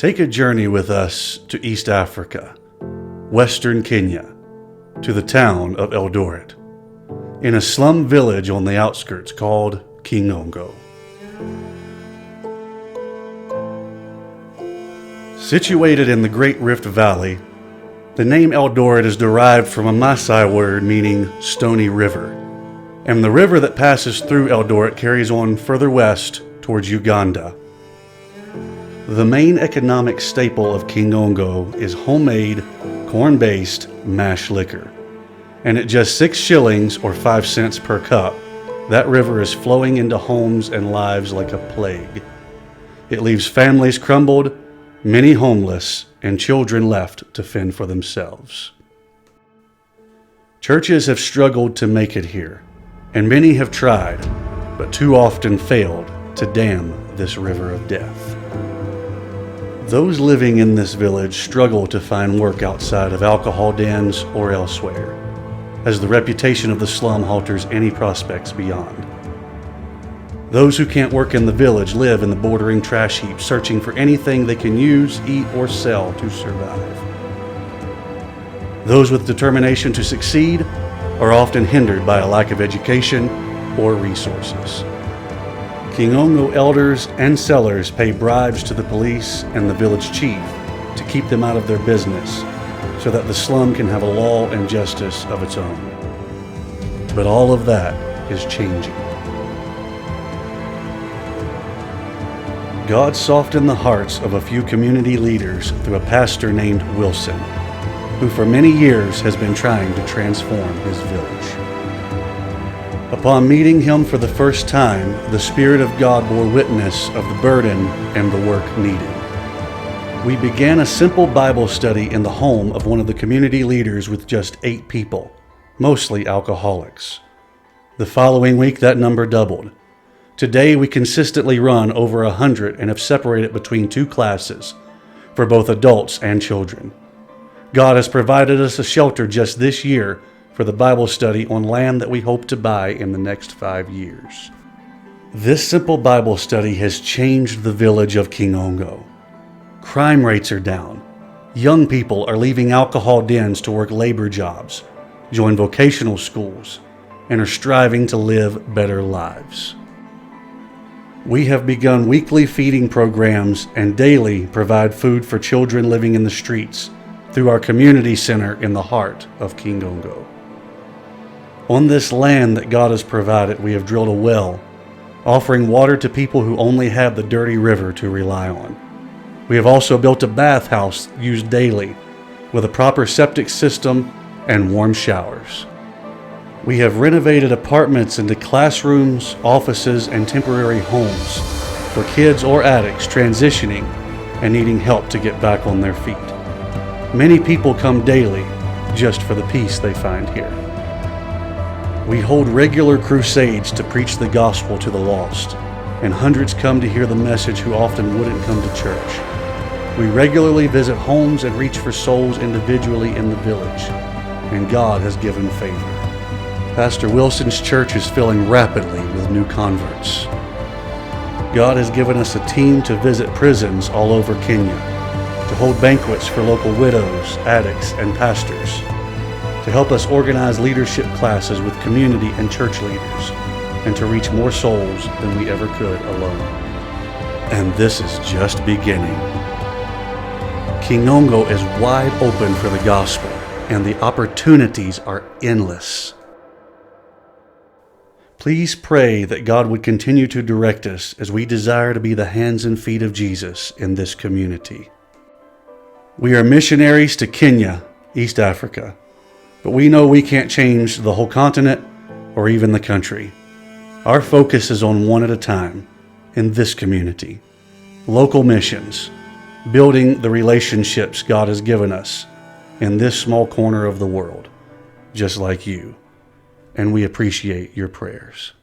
Take a journey with us to East Africa, Western Kenya, to the town of Eldoret, in a slum village on the outskirts called Kingongo. Situated in the Great Rift Valley, the name Eldoret is derived from a Maasai word meaning stony river, and the river that passes through Eldoret carries on further west towards Uganda. The main economic staple of Kingongo is homemade, corn-based mash liquor, and at just 6 shillings or 5 cents per cup, that river is flowing into homes and lives like a plague. It leaves families crumbled, many homeless, and children left to fend for themselves. Churches have struggled to make it here, and many have tried, but too often failed to dam this river of death. Those living in this village struggle to find work outside of alcohol dens or elsewhere, as the reputation of the slum halters any prospects beyond. Those who can't work in the village live in the bordering trash heaps, searching for anything they can use, eat, or sell to survive. Those with determination to succeed are often hindered by a lack of education or resources. Kingongo elders and sellers pay bribes to the police and the village chief to keep them out of their business so that the slum can have a law and justice of its own. But all of that is changing. God softened the hearts of a few community leaders through a pastor named Wilson, who for many years has been trying to transform his village. Upon meeting him for the first time, the Spirit of God bore witness of the burden and the work needed. We began a simple Bible study in the home of one of the community leaders with just 8 people, mostly alcoholics. The following week, that number doubled. Today, we consistently run over 100 and have separated between 2 classes for both adults and children. God has provided us a shelter just this year for the Bible study on land that we hope to buy in the next 5 years. This simple Bible study has changed the village of Kingongo. Crime rates are down. Young people are leaving alcohol dens to work labor jobs, join vocational schools, and are striving to live better lives. We have begun weekly feeding programs and daily provide food for children living in the streets through our community center in the heart of Kingongo. On this land that God has provided, we have drilled a well, offering water to people who only have the dirty river to rely on. We have also built a bathhouse used daily with a proper septic system and warm showers. We have renovated apartments into classrooms, offices, and temporary homes for kids or addicts transitioning and needing help to get back on their feet. Many people come daily just for the peace they find here. We hold regular crusades to preach the gospel to the lost, and hundreds come to hear the message who often wouldn't come to church. We regularly visit homes and reach for souls individually in the village, and God has given favor. Pastor Wilson's church is filling rapidly with new converts. God has given us a team to visit prisons all over Kenya, to hold banquets for local widows, addicts, and pastors, to help us organize leadership classes with community and church leaders, and to reach more souls than we ever could alone. And this is just beginning. Kingongo is wide open for the gospel, and the opportunities are endless. Please pray that God would continue to direct us as we desire to be the hands and feet of Jesus in this community. We are missionaries to Kenya, East Africa, but we know we can't change the whole continent or even the country. Our focus is on one at a time in this community. Local missions, building the relationships God has given us in this small corner of the world, just like you. And we appreciate your prayers.